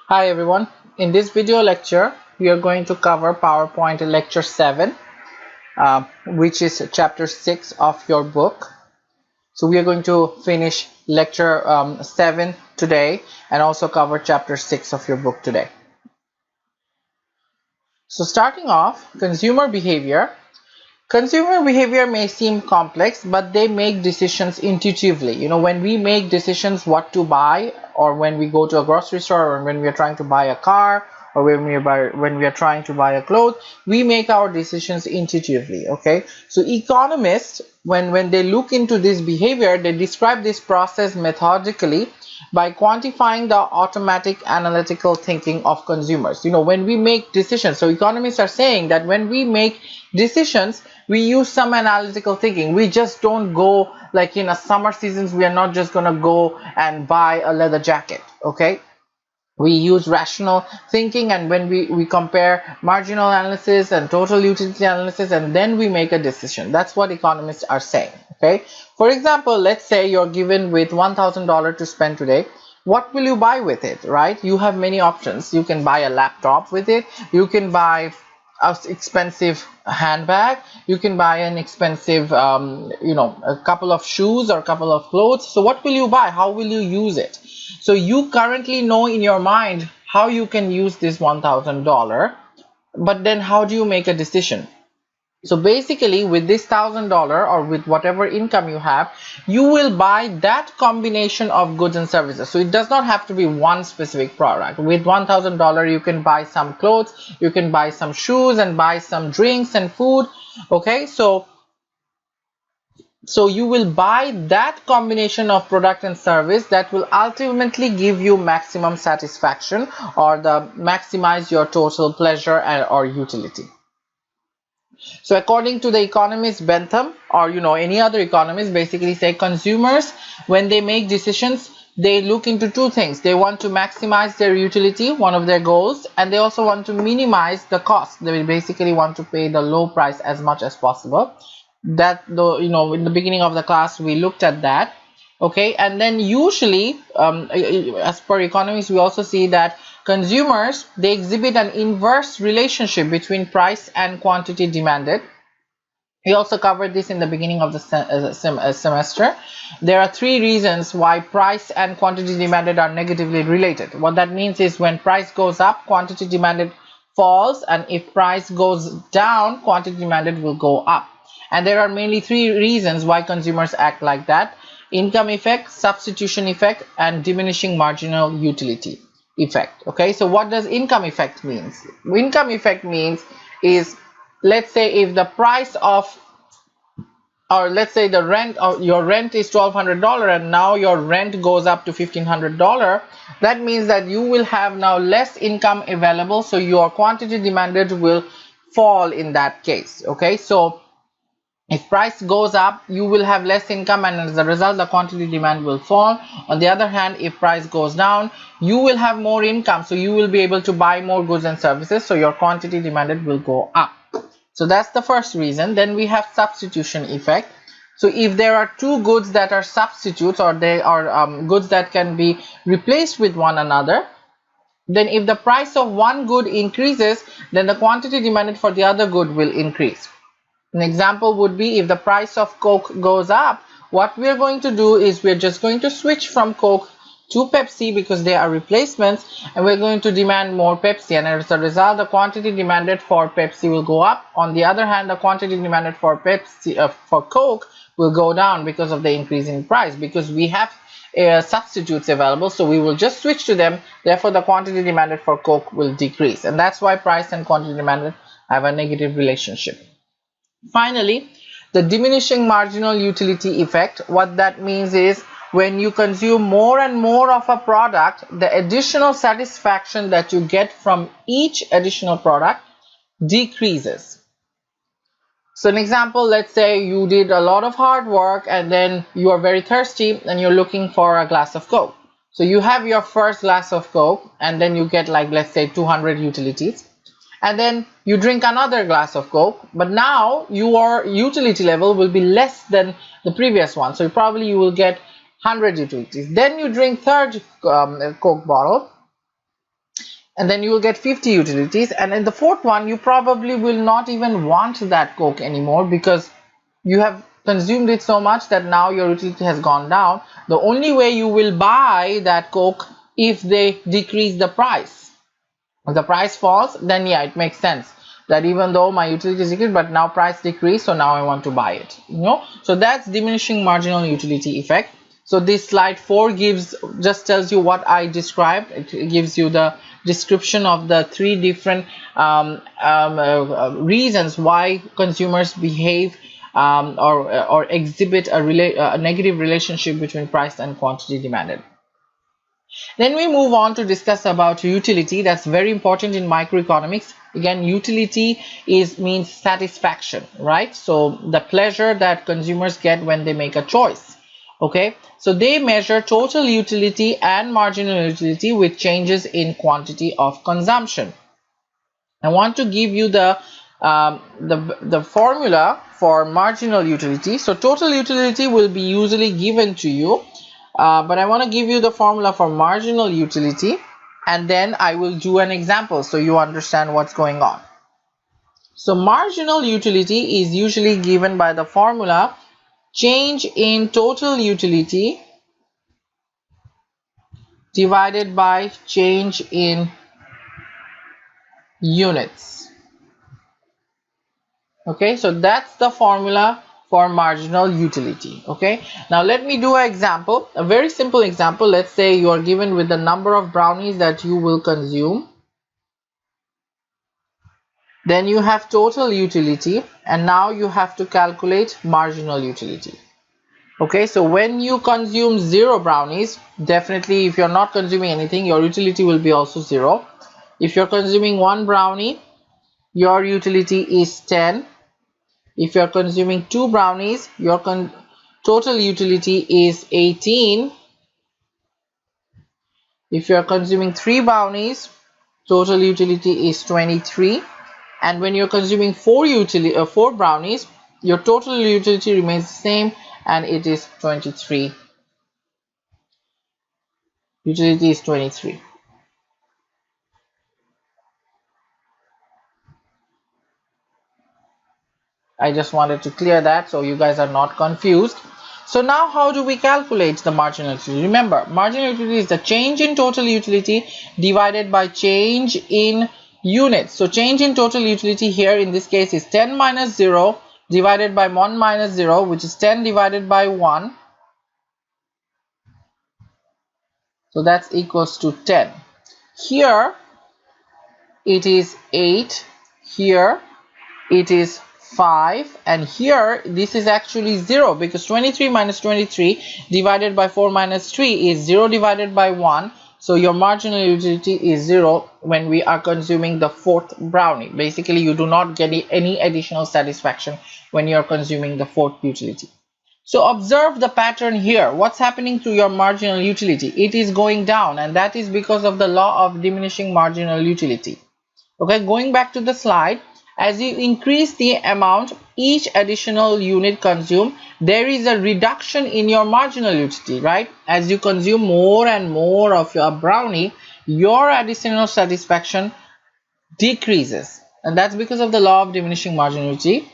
Hi everyone. In this video lecture, we are going to cover PowerPoint lecture 7, which is chapter 6 of your book. So we are going to finish lecture 7 today and also cover chapter 6 of your book today. So starting off, consumer behavior. Consumer behavior may seem complex, but they make decisions intuitively. When we make decisions what to buy, or when we go to a grocery store, or when we are trying to buy a car, or when we are trying to buy a clothes, we make our decisions intuitively. Okay, so economists, when they look into this behavior, they describe this process methodically by quantifying the automatic analytical thinking of consumers. When we make decisions, so economists are saying that when we make decisions, we use some analytical thinking. We just don't go, like in a summer seasons, we are not just going to go and buy a leather jacket. Okay, we use rational thinking, and when we compare marginal analysis and total utility analysis, and then we make a decision. That's what economists are saying. Okay, for example, let's say you're given with $1,000 to spend today. What will you buy with it? Right, you have many options. You can buy a laptop with it, you can buy an expensive handbag, you can buy an expensive a couple of shoes or a couple of clothes. So what will you buy? How will you use it? So you currently know in your mind how you can use this $1,000, but then how do you make a decision? So basically, with this $1,000 or with whatever income you have, you will buy that combination of goods and services. So it does not have to be one specific product. With $1,000, you can buy some clothes, you can buy some shoes, and buy some drinks and food. Okay, so you will buy that combination of product and service that will ultimately give you maximum satisfaction, or maximize your total pleasure or utility. So according to the economist Bentham, or any other economist, basically say consumers, when they make decisions, they look into two things. They want to maximize their utility, one of their goals, and they also want to minimize the cost. They will basically want to pay the low price as much as possible. That, though, in the beginning of the class we looked at that. Okay, and then usually as per economists, we also see that consumers, they exhibit an inverse relationship between price and quantity demanded. We also covered this in the beginning of the semester. There are three reasons why price and quantity demanded are negatively related. What that means is when price goes up, quantity demanded falls, and if price goes down, quantity demanded will go up. And there are mainly three reasons why consumers act like that: income effect, substitution effect, and diminishing marginal utility effect. Okay, so what does income effect means? Income effect means is, let's say if the price of, or let's say the rent, or your rent is $1,200 and now your rent goes up to $1,500, that means that you will have now less income available, so your quantity demanded will fall in that case. Okay, so if price goes up, you will have less income, and as a result the quantity demand will fall. On the other hand, if price goes down, you will have more income, so you will be able to buy more goods and services, so your quantity demanded will go up. So that's the first reason. Then we have substitution effect. So if there are two goods that are substitutes, or they are goods that can be replaced with one another, then if the price of one good increases, then the quantity demanded for the other good will increase. An example would be, if the price of Coke goes up, what we are going to do is we're just going to switch from Coke to Pepsi because they are replacements, and we're going to demand more Pepsi, and as a result the quantity demanded for Pepsi will go up. On the other hand, the quantity demanded for for Coke will go down because of the increase in price, because we have substitutes available, so we will just switch to them. Therefore the quantity demanded for Coke will decrease, and that's why price and quantity demanded have a negative relationship. Finally, the diminishing marginal utility effect. What that means is, when you consume more and more of a product, the additional satisfaction that you get from each additional product decreases. So an example, let's say you did a lot of hard work and then you are very thirsty and you're looking for a glass of Coke. So you have your first glass of Coke, and then you get, like, let's say 200 utilities. And then you drink another glass of Coke, but now your utility level will be less than the previous one, so probably you will get 100 utilities. Then you drink third Coke bottle, and then you will get 50 utilities, and in the fourth one you probably will not even want that Coke anymore because you have consumed it so much that now your utility has gone down. The only way you will buy that Coke if they decrease the price. If the price falls, then yeah, it makes sense that even though my utility is decreased, but now price decreased, so now I want to buy it, so that's diminishing marginal utility effect. So this slide 4 just tells you what I described. It gives you the description of the 3 different reasons why consumers behave or exhibit a negative relationship between price and quantity demanded. Then we move on to discuss about utility. That's very important in microeconomics. Again, utility means satisfaction, right? So the pleasure that consumers get when they make a choice. Okay, so they measure total utility and marginal utility with changes in quantity of consumption. I want to give you the formula for marginal utility. So total utility will be usually given to you, but I want to give you the formula for marginal utility, and then I will do an example so you understand what's going on. So marginal utility is usually given by the formula change in total utility divided by change in units. Okay, so that's the formula for marginal utility. Okay, now let me do an example, a very simple example. Let's say you are given with the number of brownies that you will consume, then you have total utility, and now you have to calculate marginal utility. Okay, so when you consume 0 brownies, definitely if you're not consuming anything, your utility will be also 0. If you're consuming 1 brownie, your utility is 10. If you're consuming 2 brownies, your total utility is 18. If you're consuming 3 brownies, total utility is 23. And when you're consuming 4 brownies, your total utility remains the same, and it is 23. Utility is 23. I just wanted to clear that so you guys are not confused. So now how do we calculate the marginal utility? Remember, marginal utility is the change in total utility divided by change in units. So change in total utility here in this case is 10 minus 0 divided by 1 minus 0, which is 10 divided by 1. So that's equals to 10. Here it is 8. Here it is 5, and here this is actually 0 because 23 minus 23 divided by 4 minus 3 is 0 divided by 1. So your marginal utility is 0 when we are consuming the 4th brownie. Basically, you do not get any additional satisfaction when you are consuming the 4th utility. So observe the pattern here. What's happening to your marginal utility? It is going down, and that is because of the law of diminishing marginal utility. Okay, going back to the slide, as you increase the amount each additional unit consumed, there is a reduction in your marginal utility, right? As you consume more and more of your brownie, your additional satisfaction decreases, and that's because of the law of diminishing marginal utility.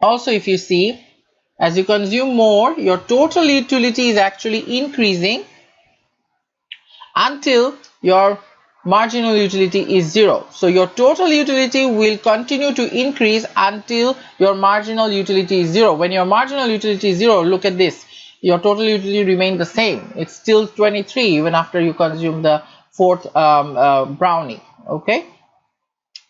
Also, if you see, as you consume more, your total utility is actually increasing until your marginal utility is 0. So your total utility will continue to increase until your marginal utility is 0. When your marginal utility is 0, look at this, your total utility remains the same. It's still 23 even after you consume the 4th brownie. Okay,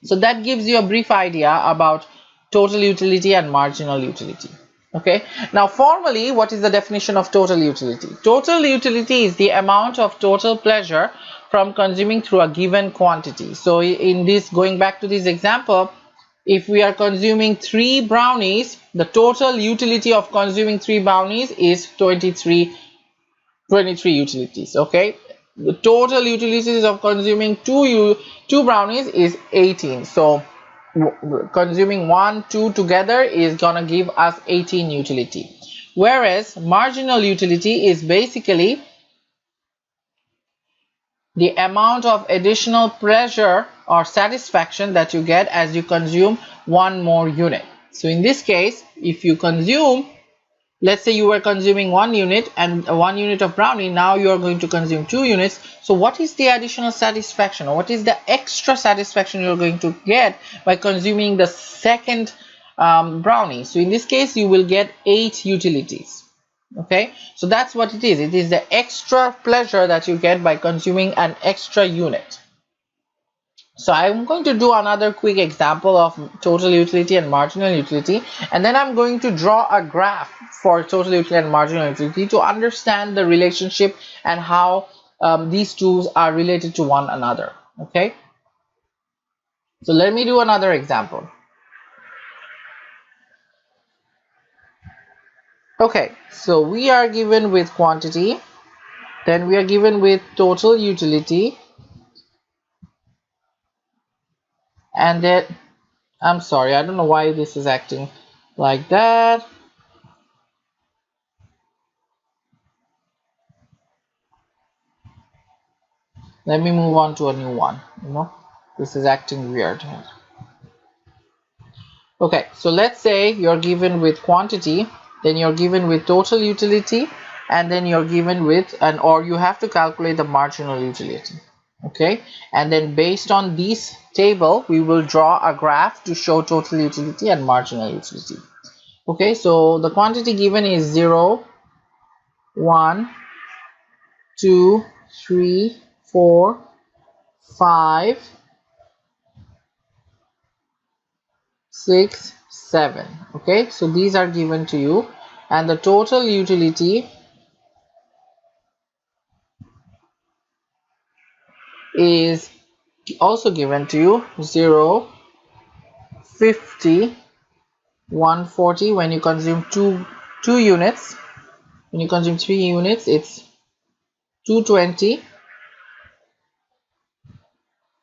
so that gives you a brief idea about total utility and marginal utility. Okay, now formally, what is the definition of total utility? Total utility is the amount of total pleasure from consuming through a given quantity. So in this, going back to this example, if we are consuming 3 brownies, the total utility of consuming 3 brownies is 23 utilities. Okay, the total utilities of consuming two brownies is 18. So consuming 1, 2 together is gonna give us 18 utility, whereas marginal utility is basically the amount of additional pleasure or satisfaction that you get as you consume one more unit. So in this case, if you consume, let's say you were consuming 1 unit and 1 unit of brownie, now you are going to consume 2 units. So what is the additional satisfaction, or what is the extra satisfaction you're going to get by consuming the second brownie? So in this case, you will get 8 utilities. Okay, so that's what it is. It is the extra pleasure that you get by consuming an extra unit. So I'm going to do another quick example of total utility and marginal utility, and then I'm going to draw a graph for total utility and marginal utility to understand the relationship and how these two are related to one another. Okay, so let me do another example. Okay, so we are given with quantity, then we are given with total utility, and then I'm sorry, I don't know why this is acting like that. Let me move on to a new one. This is acting weird. Okay, so let's say you're given with quantity, then you're given with total utility, and then you're given with or you have to calculate the marginal utility. Okay, and then based on this table, we will draw a graph to show total utility and marginal utility. Okay, so the quantity given is 0, 1, 2, 3, 4, 5, 6, 7. Okay, so these are given to you, and the total utility is also given to you: 0, 50, 140. When you consume two units, when you consume 3 units, it's 220.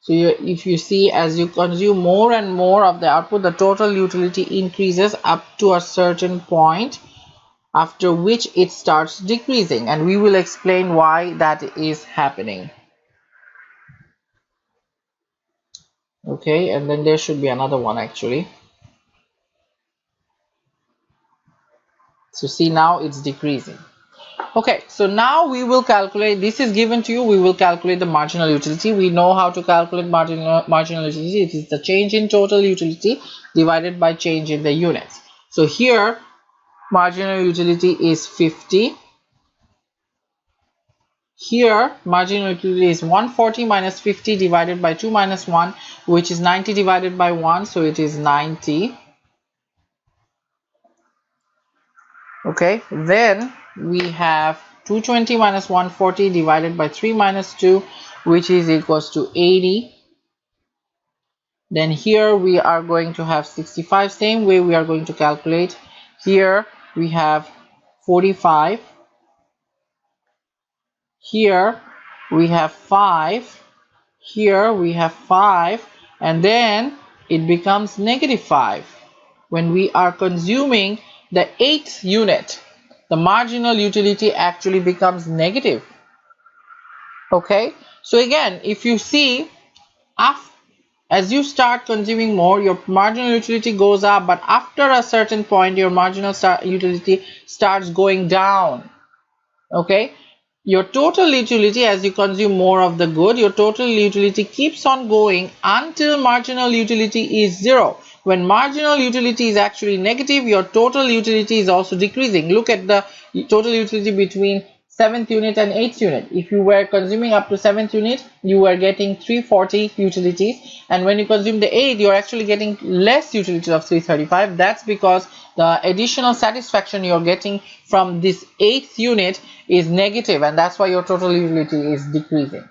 So if you see, as you consume more and more of the output, the total utility increases up to a certain point, after which it starts decreasing, and we will explain why that is happening. Okay, and then there should be another one actually. So see, now it's decreasing. Okay, so now we will calculate, this is given to you, we will calculate the marginal utility. We know how to calculate marginal utility. It is the change in total utility divided by change in the units. So here marginal utility is 50. Here marginal utility is 140 minus 50 divided by 2 minus 1, which is 90 divided by 1, so it is 90. Okay, then we have 220 minus 140 divided by 3 minus 2, which is equals to 80. Then here we are going to have 65. Same way we are going to calculate. Here we have 45. Here we have 5. Here we have 5, and then it becomes -5 when we are consuming the 8th unit. The marginal utility actually becomes negative. Okay, so again, if you see, as you start consuming more, your marginal utility goes up, but after a certain point your marginal utility starts going down. Okay, your total utility, as you consume more of the good, your total utility keeps on going until marginal utility is 0. When marginal utility is actually negative, your total utility is also decreasing. Look at the total utility between 7th unit and 8th unit. If you were consuming up to 7th unit, you were getting 340 utilities, and when you consume the 8th, you're actually getting less utilities of 335. That's because the additional satisfaction you're getting from this 8th unit is negative, and that's why your total utility is decreasing.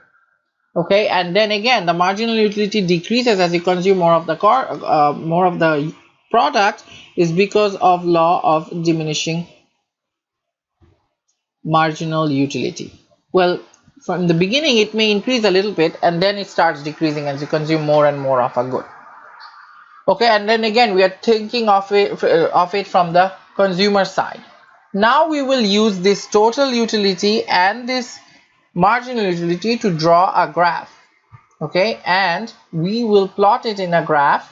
Okay, and then again, the marginal utility decreases as you consume more of the product, is because of law of diminishing marginal utility. Well, from the beginning it may increase a little bit, and then it starts decreasing as you consume more and more of a good. Okay, and then again we are thinking of it from the consumer side. Now we will use this total utility and this marginal utility to draw a graph. Okay, and we will plot it in a graph.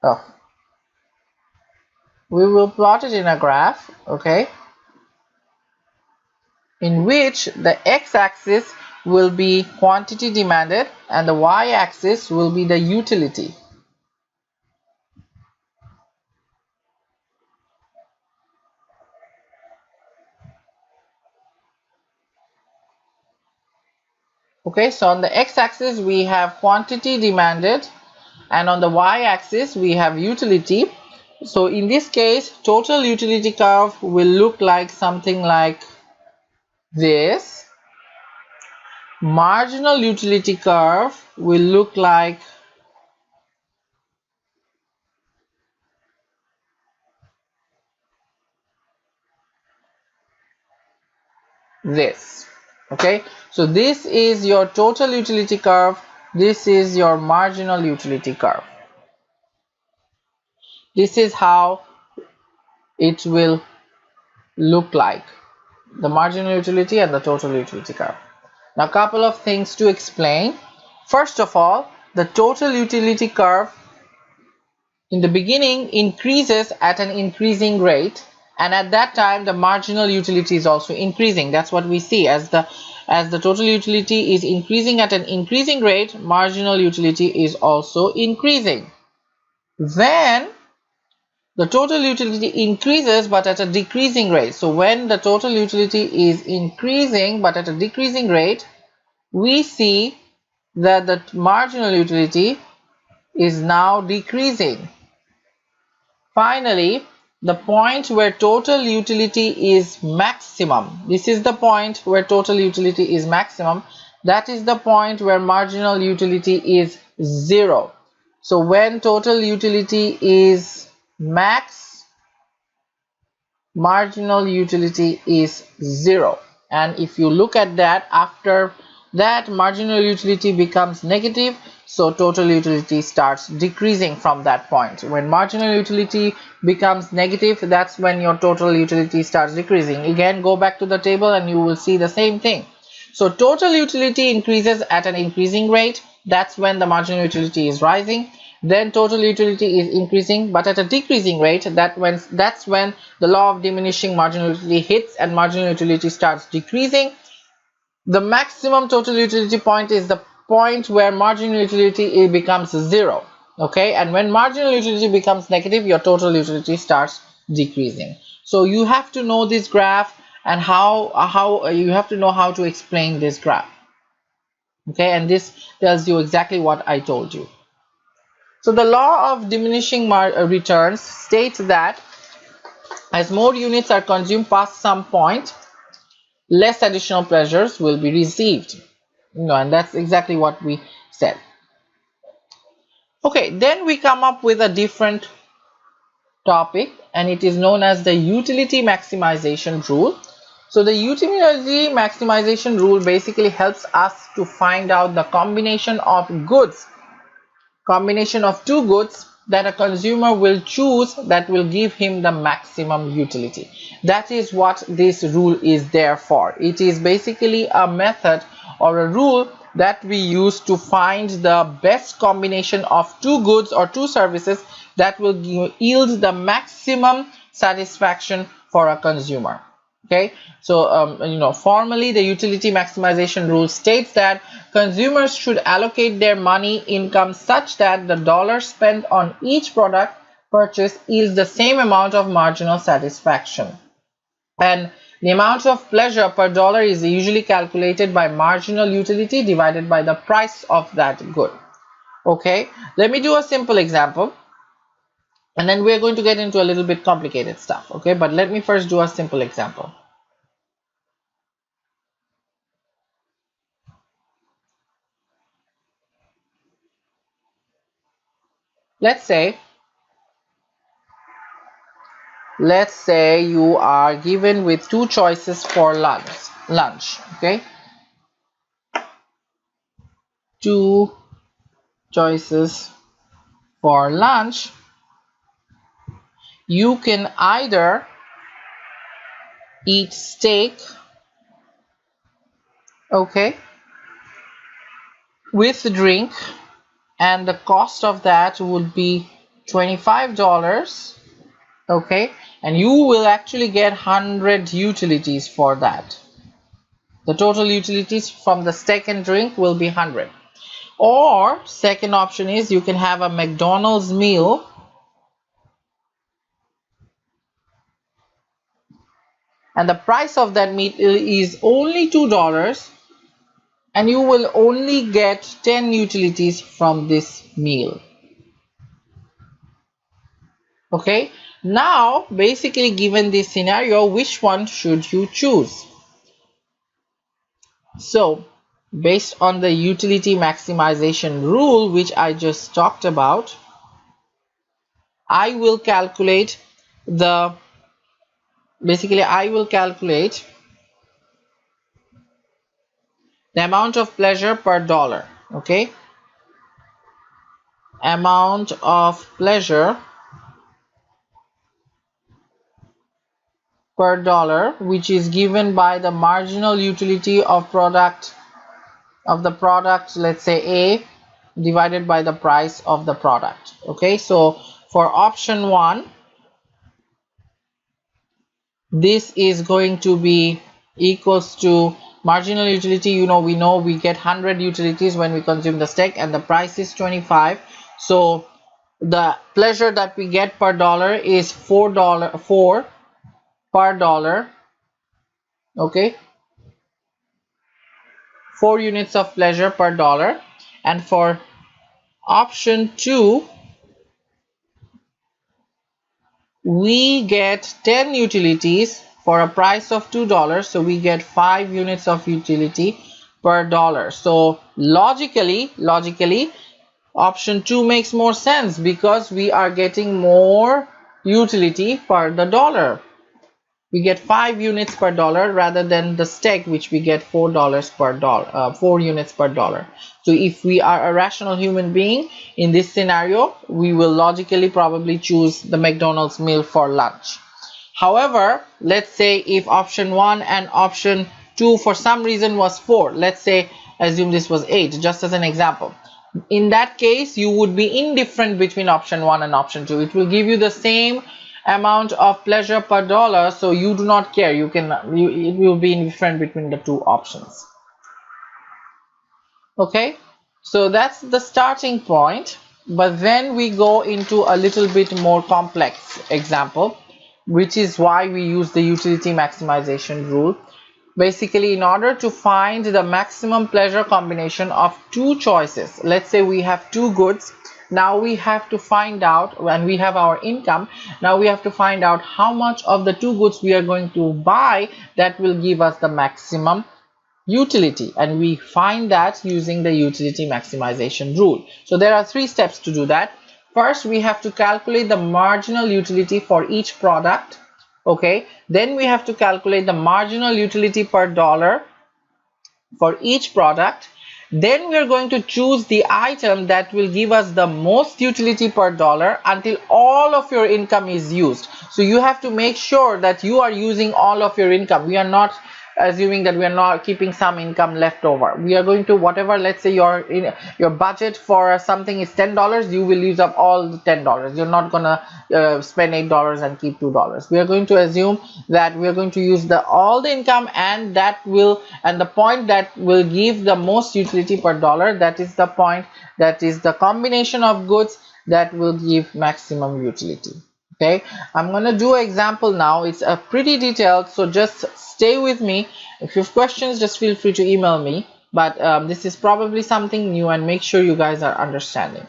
Oh, we will plot it in a graph, okay, in which the x-axis will be quantity demanded and the y-axis will be the utility. Okay, so on the x-axis we have quantity demanded and on the y-axis we have utility. So in this case, total utility curve will look like something like this. Marginal utility curve will look like this. Okay, so this is your total utility curve, this is your marginal utility curve. This is how it will look like, the marginal utility and the total utility curve. Now a couple of things to explain. First of all, the total utility curve in the beginning increases at an increasing rate, and at that time the marginal utility is also increasing. That's what we see. As the total utility is increasing at an increasing rate, marginal utility is also increasing. Then the total utility increases but at a decreasing rate. So when the total utility is increasing but at a decreasing rate, we see that the marginal utility is now decreasing. Finally, the point where total utility is maximum, this is the point where total utility is maximum, that is the point where marginal utility is 0. So when total utility is max, marginal utility is 0. And if you look at that, after that marginal utility becomes negative, so total utility starts decreasing from that point. When marginal utility becomes negative, that's when your total utility starts decreasing. Again, go back to the table and you will see the same thing. So total utility increases at an increasing rate, that's when the marginal utility is rising. Then total utility is increasing but at a decreasing rate, that's when the law of diminishing marginal utility hits and marginal utility starts decreasing. The maximum total utility point is the point where marginal utility becomes 0. Okay, and when marginal utility becomes negative, your total utility starts decreasing. So you have to know this graph and how you have to know how to explain this graph. Okay, and this tells you exactly what I told you. So the law of diminishing returns states that as more units are consumed past some point, less additional pleasures will be received. And that's exactly what we said. Okay, then we come up with a different topic, and it is known as the utility maximization rule. So the utility maximization rule basically helps us to find out the combination of two goods that a consumer will choose that will give him the maximum utility. That is what this rule is there for. It is basically a method or a rule that we use to find the best combination of two goods or two services that will yield the maximum satisfaction for a consumer. Okay, so formally the utility maximization rule states that consumers should allocate their money income such that the dollar spent on each product purchase yields the same amount of marginal satisfaction, and the amount of pleasure per dollar is usually calculated by marginal utility divided by the price of that good. Okay, let me do a simple example and then we're going to get into a little bit complicated stuff. Okay, but let me first do a simple example. Let's say you are given with two choices for lunch. Okay, two choices for lunch. You can either eat steak, okay, with drink, and the cost of that would be $25, okay, and you will actually get 100 utilities for that. The total utilities from the steak and drink will be 100. Or second option is you can have a McDonald's meal, and the price of that meal is only $2, and you will only get 10 utilities from this meal. Okay, now basically given this scenario, which one should you choose? So based on the utility maximization rule which I just talked about, I will calculate the amount of pleasure per dollar. Okay, amount of pleasure per dollar, which is given by the marginal utility of the product, let's say A, divided by the price of the product. Okay, so for option 1, this is going to be equals to marginal utility. You know, we get 100 utilities when we consume the steak, and the price is 25. So the pleasure that we get per dollar is $4 per dollar. Okay, 4 units of pleasure per dollar. And for option 2, we get 10 utilities for a price of $2, so we get 5 units of utility per dollar. So logically option 2 makes more sense because we are getting more utility per the dollar. We get 5 units per dollar rather than the steak, which we get $4 per dollar, 4 units per dollar. So if we are a rational human being in this scenario, we will logically probably choose the McDonald's meal for lunch. However, let's say if option 1 and option 2 for some reason was 4, let's say assume this was 8, just as an example. In that case, you would be indifferent between option 1 and option 2. It will give you the same amount of pleasure per dollar, so you do not care. It will be indifferent between the two options. Okay, so that's the starting point, but then we go into a little bit more complex example, which is why we use the utility maximization rule. Basically, in order to find the maximum pleasure combination of two choices, let's say we have two goods. Now we have to find out, when we have our income, now we have to find out how much of the two goods we are going to buy that will give us the maximum utility, and we find that using the utility maximization rule. So there are 3 steps to do that. First, we have to calculate the marginal utility for each product. Okay, then we have to calculate the marginal utility per dollar for each product. Then we are going to choose the item that will give us the most utility per dollar until all of your income is used. So you have to make sure that you are using all of your income. We are not assuming that we are not keeping some income left over. We are going to, whatever, let's say your budget for something is $10, you will use up all the $10. You're not gonna spend $8 and keep $2. We are going to assume that we are going to use all the income, and the point that will give the most utility per dollar, that is the point, that is the combination of goods that will give maximum utility. Okay, I'm gonna do an example now. It's a pretty detailed, so just stay with me. If you have questions, just feel free to email me, but this is probably something new, and make sure you guys are understanding.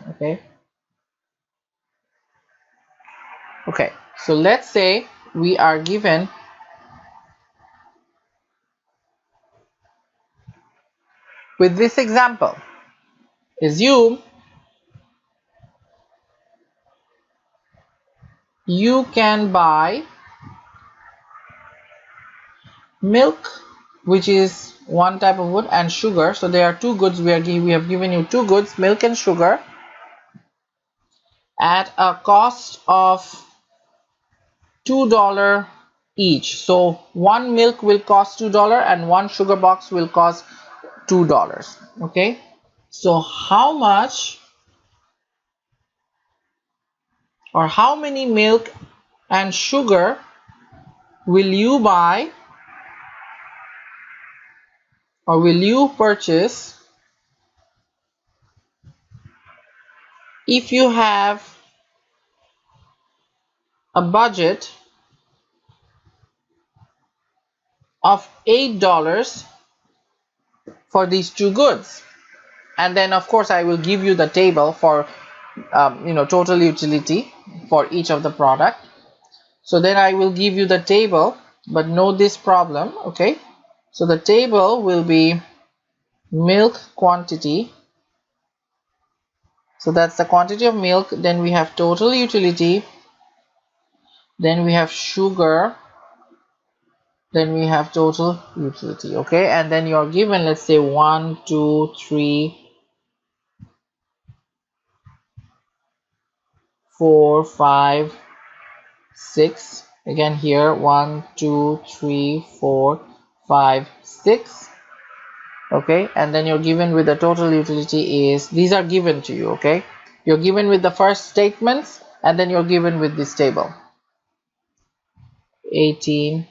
Okay, so let's say we are given with this example. Assume you can buy milk, which is one type of good, and sugar. So there are two goods. We have given you two goods, milk and sugar, at a cost of $2 each. So one milk will cost $2 and one sugar box will cost $2. Okay, so how much or how many milk and sugar will you buy or will you purchase if you have a budget of $8 for these two goods? And then of course I will give you the table for total utility for each of the product. So then I will give you the table, but know this problem. Okay, so the table will be milk quantity, so that's the quantity of milk, then we have total utility, then we have sugar, then we have total utility. Okay, and then you're given, let's say 1 2 3 4 5 6, again here 1 2 3 4 5 6. Okay, and then you're given with the total utility is, these are given to you. Okay, you're given with the first statements and then you're given with this table: 18,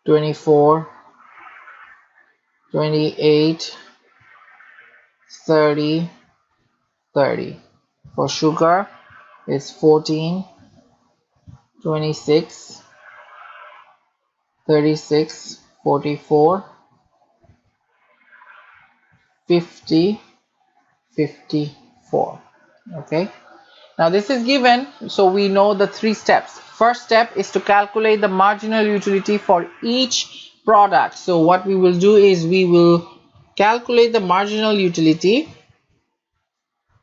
24, 28, 30, 30. For sugar it's 14, 26, 36, 44, 50, 54. Okay, now this is given, so we know the three steps. First step is to calculate the marginal utility for each product. So what we will do is we will calculate the marginal utility.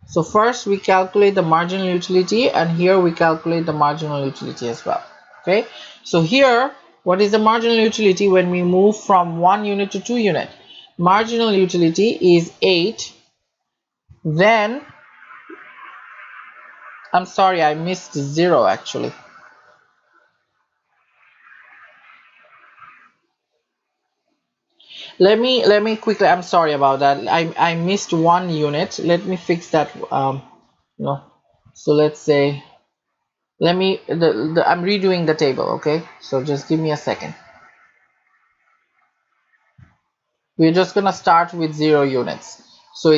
So first we calculate the marginal utility, and here we calculate the marginal utility as well. Okay, so here what is the marginal utility when we move from 1 unit to 2 unit? Marginal utility is 8. Then I'm sorry, I missed 0 actually. Let me quickly, I'm sorry about that, I missed 1 unit. Let me fix that. So let's say, I'm redoing the table. Okay, so just give me a second. We're just gonna start with 0 units, so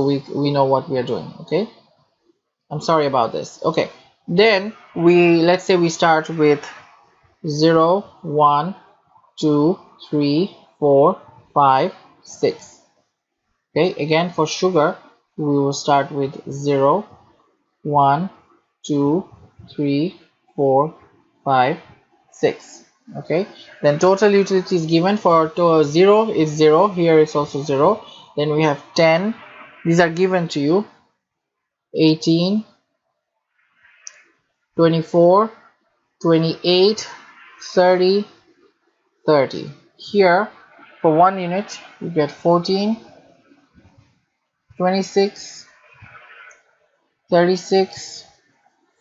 we know what we are doing. Okay, I'm sorry about this. Okay, then let's say we start with 0 1 2 3 4 5 6. Okay, again for sugar we will start with 0 1 2 3 4 5 6. Okay, then total utility is given. For 0 is 0, here it's also 0. Then we have 10, these are given to you: 18, 24, 28, 30, 30. Here for 1 unit you get 14, 26, 36,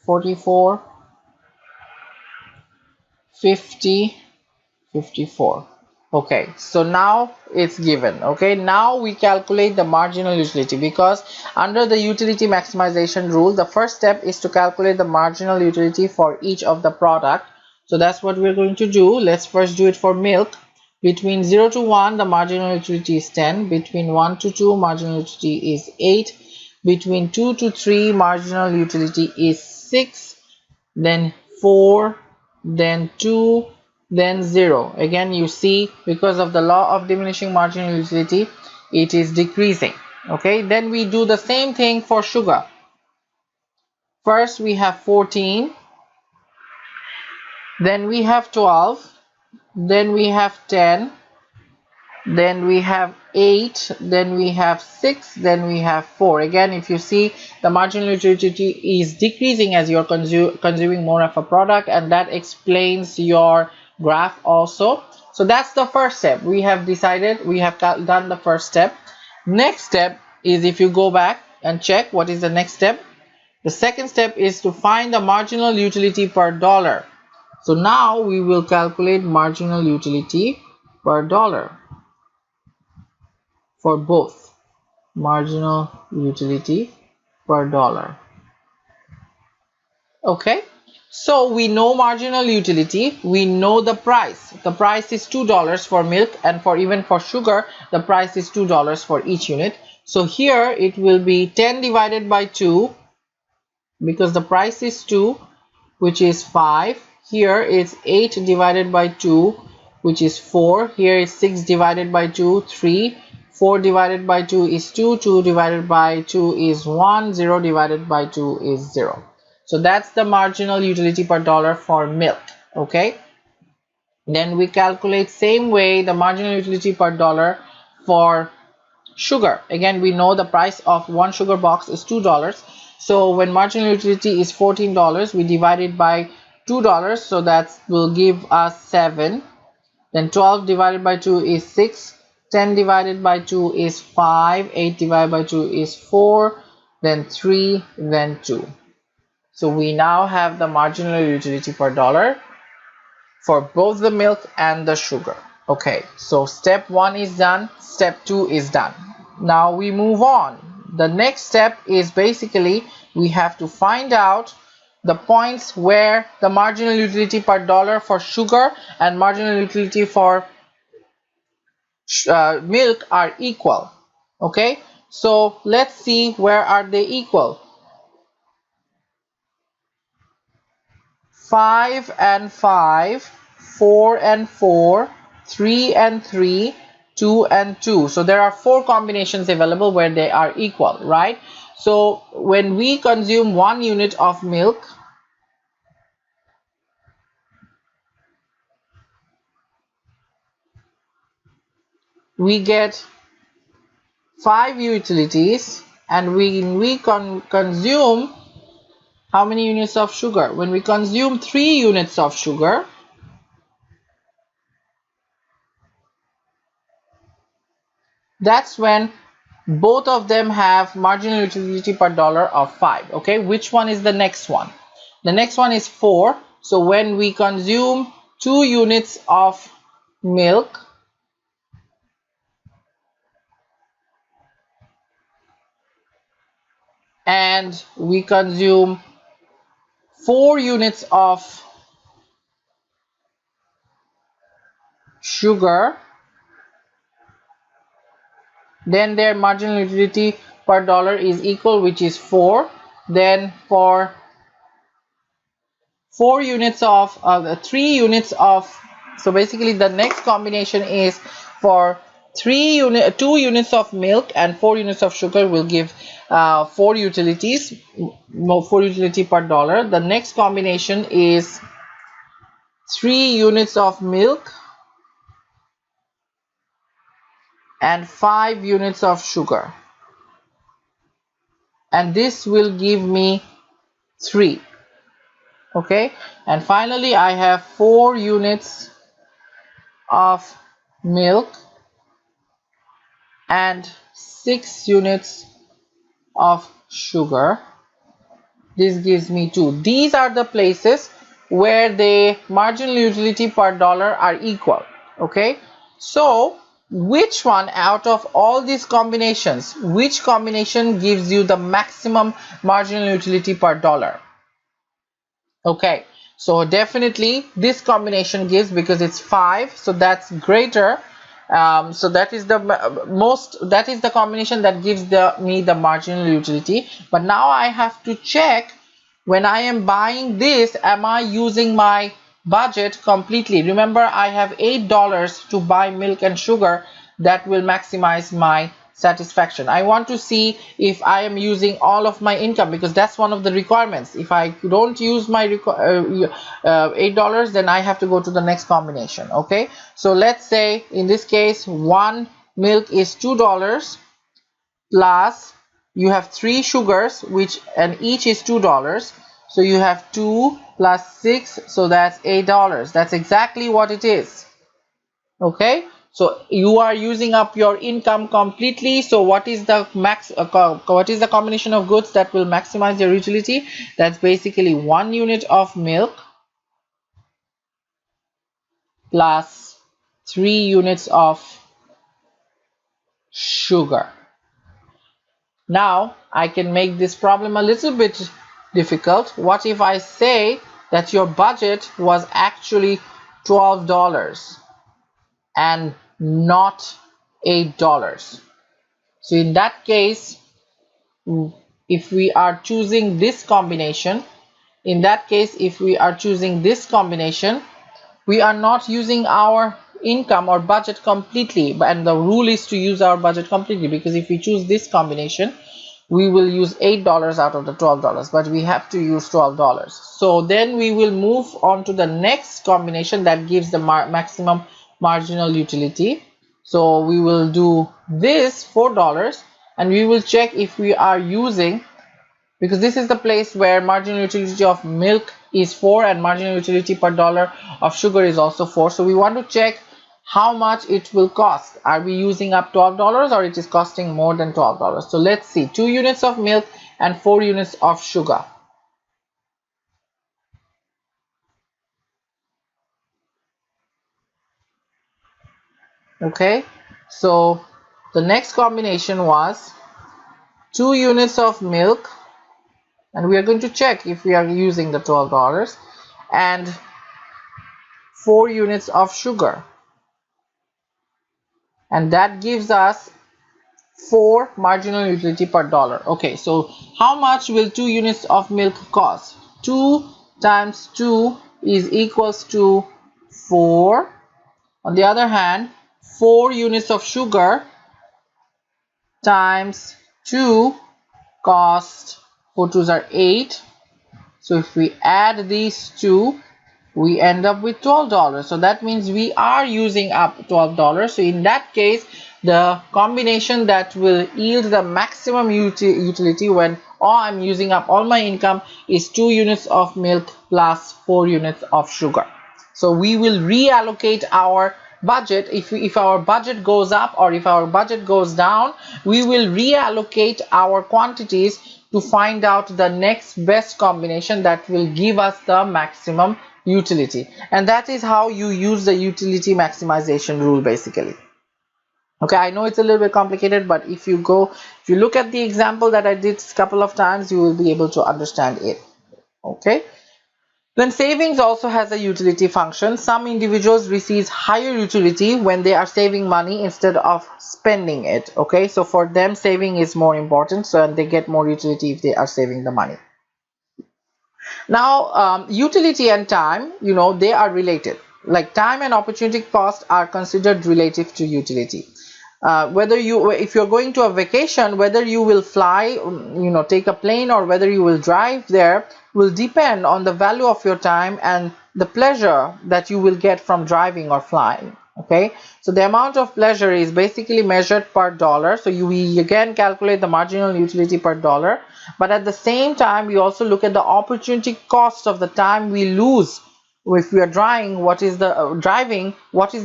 44, 50, 54. Okay, so now it's given. Okay, now we calculate the marginal utility, because under the utility maximization rule the first step is to calculate the marginal utility for each of the product. So that's what we're going to do. Let's first do it for milk. Between 0 to 1 the marginal utility is 10, between 1 to 2 marginal utility is 8, between 2 to 3 marginal utility is 6, then 4, then 2, then 0. Again you see, because of the law of diminishing marginal utility, it is decreasing. Okay, then we do the same thing for sugar. First we have 14, then we have 12, then we have 10, then we have 8, then we have 6, then we have 4. Again, if you see, the marginal utility is decreasing as you're consuming more of a product, and that explains your graph also. So that's the first step. We have decided, we have done the first step. Next step is, if you go back and check what is the next step, The second step is to find the marginal utility per dollar. So now we will calculate marginal utility per dollar for both. Marginal utility per dollar. Okay, so we know marginal utility, we know the price. The price is $2 for milk, and for even for sugar the price is $2 for each unit. So here it will be 10 divided by 2, because the price is 2, which is 5. Here it's 8 divided by 2, which is 4. Here is 6 divided by 2, 3. 4 divided by 2 is 2. 2 divided by 2 is 1. 0 divided by 2 is 0. So that's the marginal utility per dollar for milk. Okay, then we calculate same way the marginal utility per dollar for sugar. Again, we know the price of one sugar box is $2. So when marginal utility is $14, we divide it by $2, so that will give us 7. Then 12 divided by 2 is 6. 10 divided by 2 is 5. 8 divided by 2 is 4. Then 3. Then 2. So we now have the marginal utility per dollar for both the milk and the sugar. Okay, so step 1 is done, step 2 is done. Now we move on. The next step is basically we have to find out the points where the marginal utility per dollar for sugar and marginal utility for milk are equal. Okay, so let's see where are they equal. 5 and 5, 4 and 4, 3 and 3, 2 and 2. So there are 4 combinations available where they are equal, right? So when we consume 1 unit of milk, we get 5 utilities, and we consume how many units of sugar? When we consume 3 units of sugar, that's when both of them have marginal utility per dollar of 5. Okay, which one is the next one? The next one is 4. So when we consume 2 units of milk, and we consume 4 units of sugar, then their marginal utility per dollar is equal, which is 4. Then for 4 units of 3 units of, so basically the next combination is for 2 units of milk and 4 units of sugar will give 4 utilities, 4 utility per dollar. The next combination is 3 units of milk and 5 units of sugar, and this will give me 3. Okay, and finally I have 4 units of milk and 6 units of sugar. This gives me 2. These are the places where the marginal utility per dollar are equal. Okay, so which one out of all these combinations, which combination gives you the maximum marginal utility per dollar? Okay, so definitely this combination gives, because it's 5, so that's greater. So that is the that is the combination that gives me the marginal utility. But now I have to check, when I am buying this, am I using my budget completely? Remember, I have $8 to buy milk and sugar. That will maximize my satisfaction. I want to see if I am using all of my income, because that's one of the requirements. If I don't use my $8, then I have to go to the next combination. Okay, so let's say in this case, one milk is $2, plus you have 3 sugars, and each is $2. So you have 2 plus 6, so that's $8. That's exactly what it is. Okay, So you are using up your income completely. So what is the what is the combination of goods that will maximize your utility? That's basically 1 unit of milk plus 3 units of sugar. Now I can make this problem a little bit difficult. What if I say that your budget was actually $12 and not $8? So in that case, if we are choosing this combination, we are not using our income or budget completely, and the rule is to use our budget completely, because if we choose this combination, we will use $8 out of the $12, but we have to use $12. So then we will move on to the next combination that gives the maximum marginal utility. So we will do this $4, and we will check if we are using, because this is the place where marginal utility of milk is 4 and marginal utility per dollar of sugar is also 4. So we want to check how much it will cost. Are we using up $12 or it is costing more than $12? So let's see, 2 units of milk and 4 units of sugar. Okay, so the next combination was 2 units of milk, and we are going to check if we are using the $12, and 4 units of sugar, and that gives us 4 marginal utility per dollar. Okay, so how much will 2 units of milk cost? 2 times 2 is equals to 4. On the other hand, 4 units of sugar times 2 cost 4 2s are 8. So if we add these two, we end up with $12. So that means we are using up $12. So in that case, the combination that will yield the maximum utility when I'm using up all my income is 2 units of milk plus 4 units of sugar. So we will reallocate our budget. If our budget goes up or if our budget goes down, we will reallocate our quantities to find out the next best combination that will give us the maximum utility. And that is how you use the utility maximization rule basically. Okay, I know it's a little bit complicated, but if you look at the example that I did a couple of times, you will be able to understand it. Okay, then savings also has a utility function. Some individuals receive higher utility when they are saving money instead of spending it. Okay, so for them saving is more important, so they get more utility if they are saving the money. Now utility and time, they are related. Like time and opportunity cost are considered relative to utility. If you're going to a vacation, whether you will fly, take a plane, or whether you will drive there will depend on the value of your time and the pleasure that you will get from driving or flying. Okay, so the amount of pleasure is basically measured per dollar. So we again calculate the marginal utility per dollar, but at the same time we also look at the opportunity cost of the time we lose. If we are driving, what is the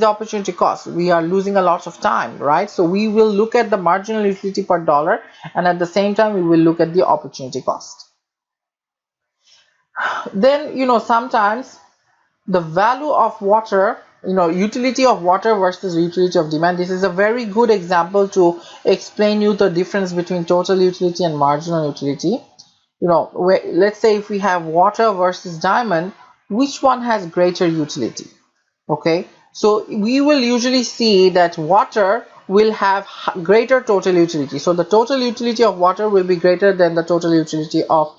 opportunity cost? We are losing a lot of time, right? So we will look at the marginal utility per dollar, and at the same time we will look at the opportunity cost. Then sometimes the value of water, utility of water versus utility of demand. This is a very good example to explain you the difference between total utility and marginal utility. Let's say if we have water versus diamond, which one has greater utility? Okay, so we will usually see that water will have greater total utility. So the total utility of water will be greater than the total utility of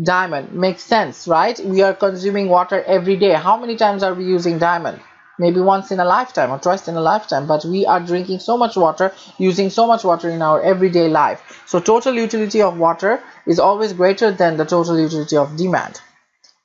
diamond. Makes sense, right? We are consuming water every day. How many times are we using diamond? Maybe once in a lifetime or twice in a lifetime, but we are drinking so much water, using so much water in our everyday life. So total utility of water is always greater than the total utility of demand.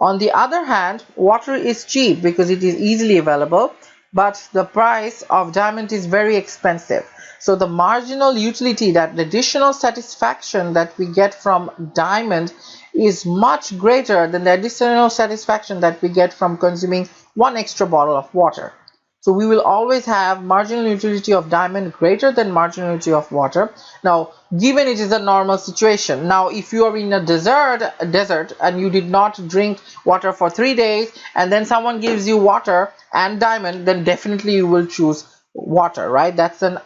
On the other hand, water is cheap because it is easily available, but the price of diamond is very expensive. So the marginal utility, that additional satisfaction that we get from diamond, is much greater than the additional satisfaction that we get from consuming one extra bottle of water. So we will always have marginal utility of diamond greater than marginal utility of water. Now, given it is a normal situation. Now, if you are in a desert and you did not drink water for 3 days, and then someone gives you water and diamond, then definitely you will choose water, right? That's an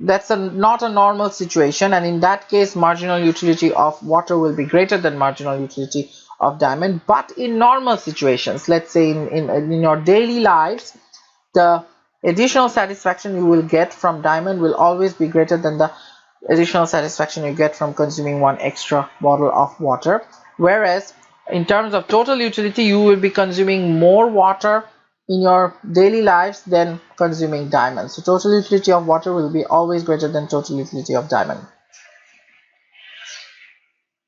that's not a normal situation, and in that case marginal utility of water will be greater than marginal utility of diamond. But in normal situations, let's say in your daily lives, the additional satisfaction you will get from diamond will always be greater than the additional satisfaction you get from consuming one extra bottle of water. Whereas in terms of total utility, you will be consuming more water in your daily lives than consuming diamond. So total utility of water will be always greater than total utility of diamond.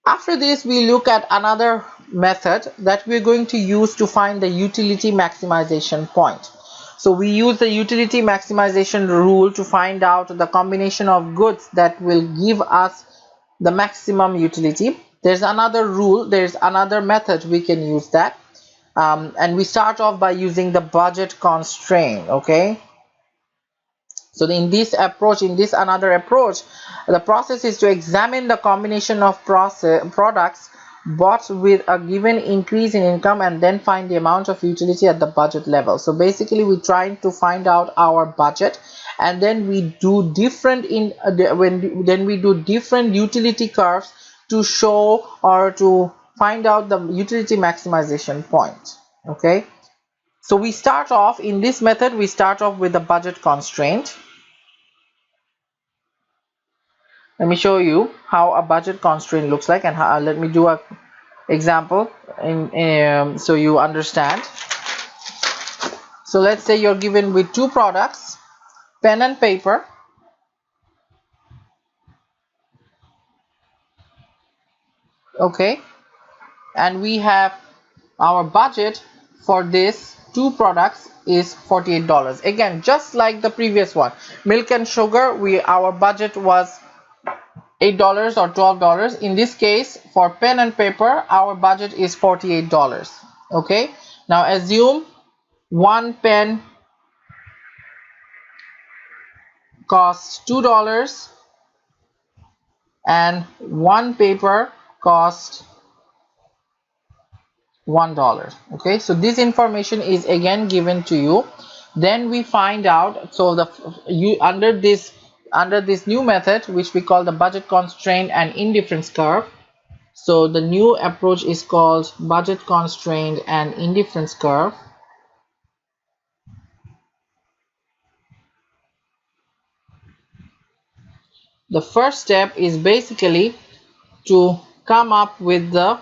After this, we look at another method that we're going to use to find the utility maximization point. So we use the utility maximization rule to find out the combination of goods that will give us the maximum utility. There's another rule, there's another method we can use that. And we start off by using the budget constraint. Okay, so in this another approach, the process is to examine the combination of products bought with a given increase in income and then find the amount of utility at the budget level. So basically we're trying to find out our budget, and then we do different utility curves to show or to find out the utility maximization point. Okay, so we start off in this method, we start off with the budget constraint. Let me show you how a budget constraint looks like, and let me do a example so you understand. So let's say you're given with two products, pen and paper. Okay, and we have our budget for this two products is $48. Again, just like the previous one, milk and sugar, our budget was $8 or $12. In this case, for pen and paper, our budget is $48. Okay, now assume one pen costs $2 and one paper costs $1. Okay, so this information is again given to you. Then we find out, so under this new method, which we call the budget constraint and indifference curve. So the new approach is called budget constraint and indifference curve. The first step is basically to come up with the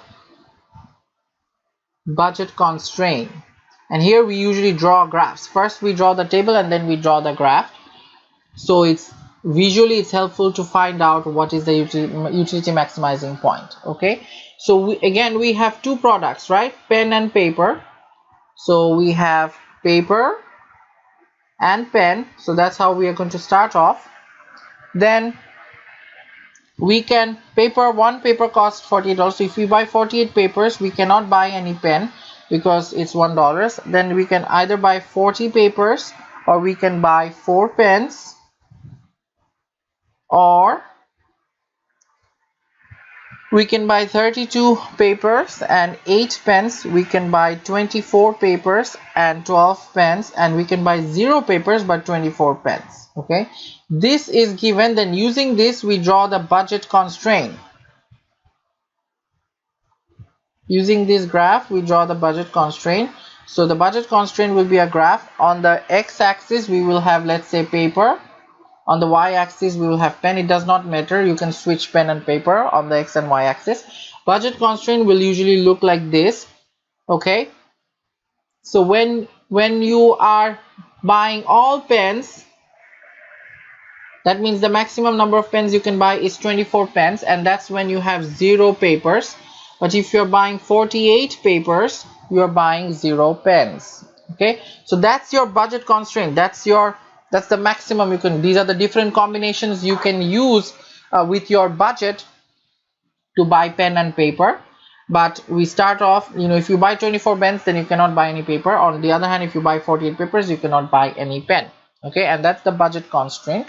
budget constraint, and here we usually draw graphs. First we draw the table and then we draw the graph, so it's helpful to find out what is the utility maximizing point. Okay, so we have two products, right? Pen and paper. So we have paper and pen, so that's how we are going to start off. Then we can one paper costs $48. So if we buy 48 papers, we cannot buy any pen because it's $1. Then we can either buy 40 papers, or we can buy 4 pens, or we can buy 32 papers and 8 pens. We can buy 24 papers and 12 pens, and we can buy 0 papers but 24 pens. Okay, this is given. Then using this, we draw the budget constraint. Using this graph, we draw the budget constraint. So the budget constraint will be a graph. On the x-axis, we will have, let's say, paper. On the y-axis, we will have pen. It does not matter. You can switch pen and paper on the x and y-axis. Budget constraint will usually look like this. Okay. So when you are buying all pens, that means the maximum number of pens you can buy is 24 pens, and that's when you have 0 papers. But if you're buying 48 papers, you're buying 0 pens. Okay, so that's your budget constraint. That's the maximum you can. These are the different combinations you can use with your budget to buy pen and paper. but we start off, if you buy 24 pens, then you cannot buy any paper. On the other hand, if you buy 48 papers, you cannot buy any pen. Okay, and that's the budget constraint.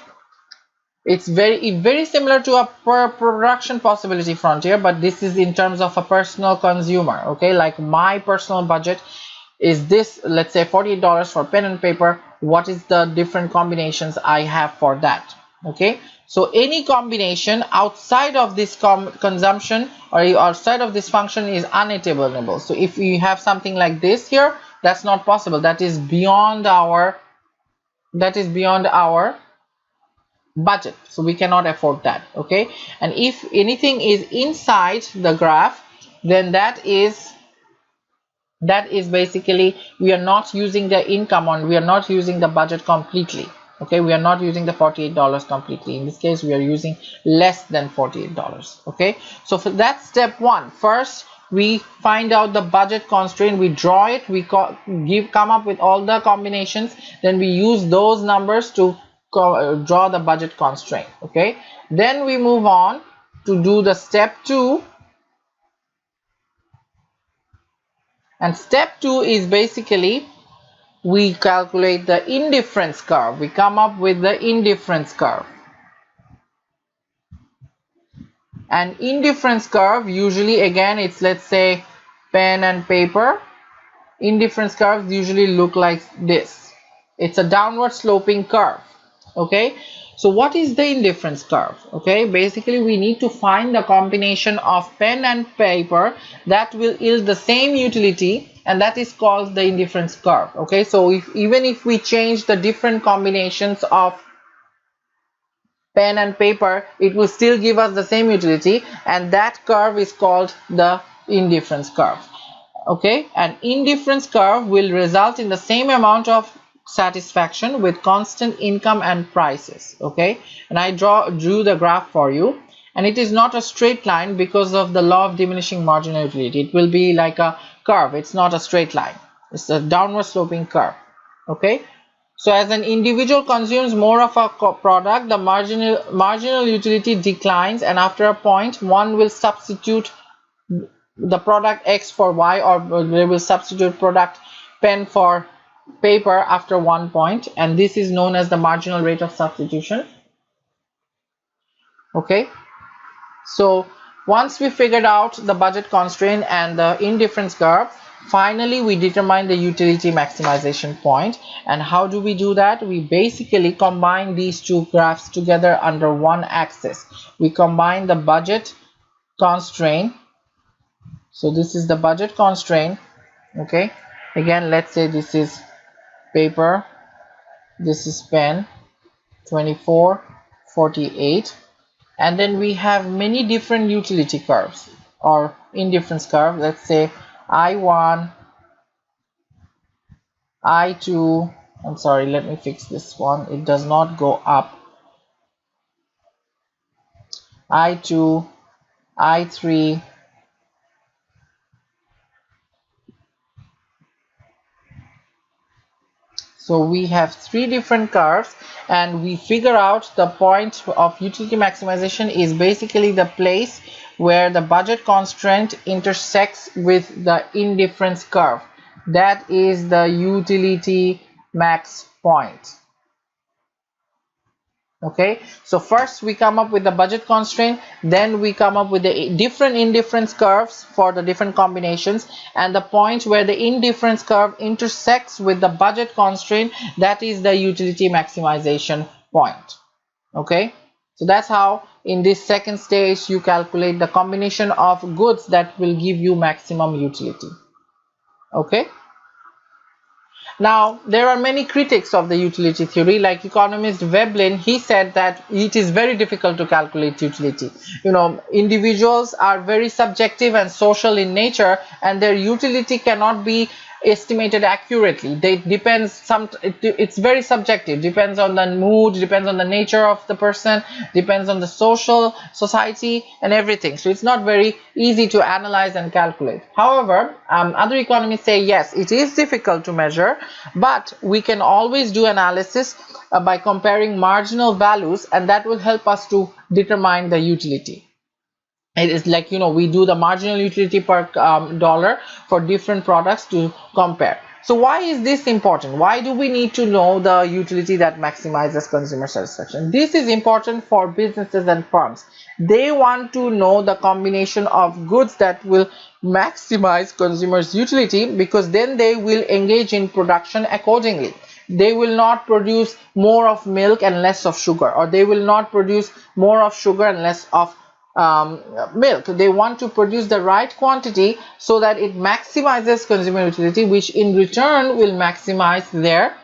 It's very similar to a per production possibility frontier, but this is in terms of a personal consumer. Okay, like my personal budget is this, let's say $48 for pen and paper. What is the different combinations I have for that? Okay, so any combination outside of this consumption or outside of this function is unattainable. So if you have something like this here, that's not possible. That is beyond our budget, so we cannot afford that. Okay, and if anything is inside the graph, then that is basically we are not using the income on, we are not using the budget completely. Okay, we are not using the $48 completely. In this case, we are using less than $48. Okay, so for that, step one, first we find out the budget constraint, we draw it, we come up with all the combinations, then we use those numbers to draw the budget constraint. Okay, then we move on to do the step 2, and step 2 is basically we calculate the indifference curve. We come up with the indifference curve, and indifference curve usually, again, it's, let's say, pen and paper. Indifference curves usually look like this. It's a downward sloping curve. Okay, so what is the indifference curve? Okay, basically we need to find the combination of pen and paper that will yield the same utility, and that is called the indifference curve. Okay, so even if we change the different combinations of pen and paper, it will still give us the same utility, and that curve is called the indifference curve. Okay, an indifference curve will result in the same amount of satisfaction with constant income and prices. Okay, and I drew the graph for you, and it is not a straight line because of the law of diminishing marginal utility. It will be like a curve. It's not a straight line, it's a downward sloping curve. Okay, so as an individual consumes more of a product, the marginal utility declines, and after a point one will substitute the product X for Y, or they will substitute product pen for paper after one point, and this is known as the marginal rate of substitution. Okay, so once we figured out the budget constraint and the indifference curve, finally we determine the utility maximization point. And how do we do that? We basically combine these two graphs together under one axis. We combine the budget constraint. So this is the budget constraint. Okay, again, let's say this is paper, this is pen, 24, 48, and then we have many different utility curves or indifference curve. Let's say I1, I2, I'm sorry, let me fix this one, it does not go up, I2, I3, so we have 3 different curves, and we figure out the point of utility maximization is basically the place where the budget constraint intersects with the indifference curve. That is the utility max point. Okay, so first we come up with the budget constraint, then we come up with the different indifference curves for the different combinations, and the point where the indifference curve intersects with the budget constraint, that is the utility maximization point. Okay, so that's how in this second stage you calculate the combination of goods that will give you maximum utility. Okay, now there are many critics of the utility theory, like economist Veblen. He said that it is very difficult to calculate utility. Individuals are very subjective and social in nature, and their utility cannot be estimated accurately. It's very subjective, depends on the mood, depends on the nature of the person, depends on the society and everything. So it's not very easy to analyze and calculate. However, other economists say yes, it is difficult to measure, but we can always do analysis by comparing marginal values, and that will help us to determine the utility. It is like, we do the marginal utility per dollar for different products to compare. So why is this important? Why do we need to know the utility that maximizes consumer satisfaction? This is important for businesses and firms. They want to know the combination of goods that will maximize consumers utility, because then they will engage in production accordingly. They will not produce more of milk and less of sugar, or they will not produce more of sugar and less of milk. They want to produce the right quantity so that it maximizes consumer utility, which in return will maximize their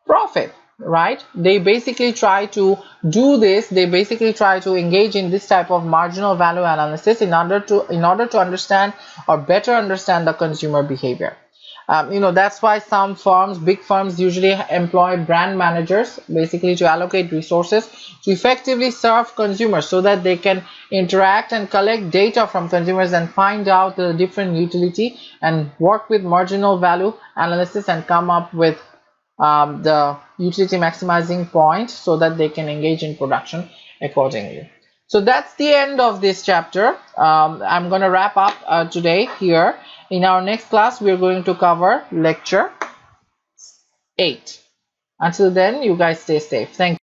profit, right? They basically try to do this. They basically try to engage in this type of marginal value analysis in order to understand or better understand the consumer behavior. That's why some firms, big firms, usually employ brand managers basically to allocate resources to effectively serve consumers, so that they can interact and collect data from consumers and find out the different utility and work with marginal value analysis and come up with the utility maximizing point, so that they can engage in production accordingly. So that's the end of this chapter. I'm going to wrap up today here. In our next class, we are going to cover lecture 8. Until then, you guys stay safe. Thank you.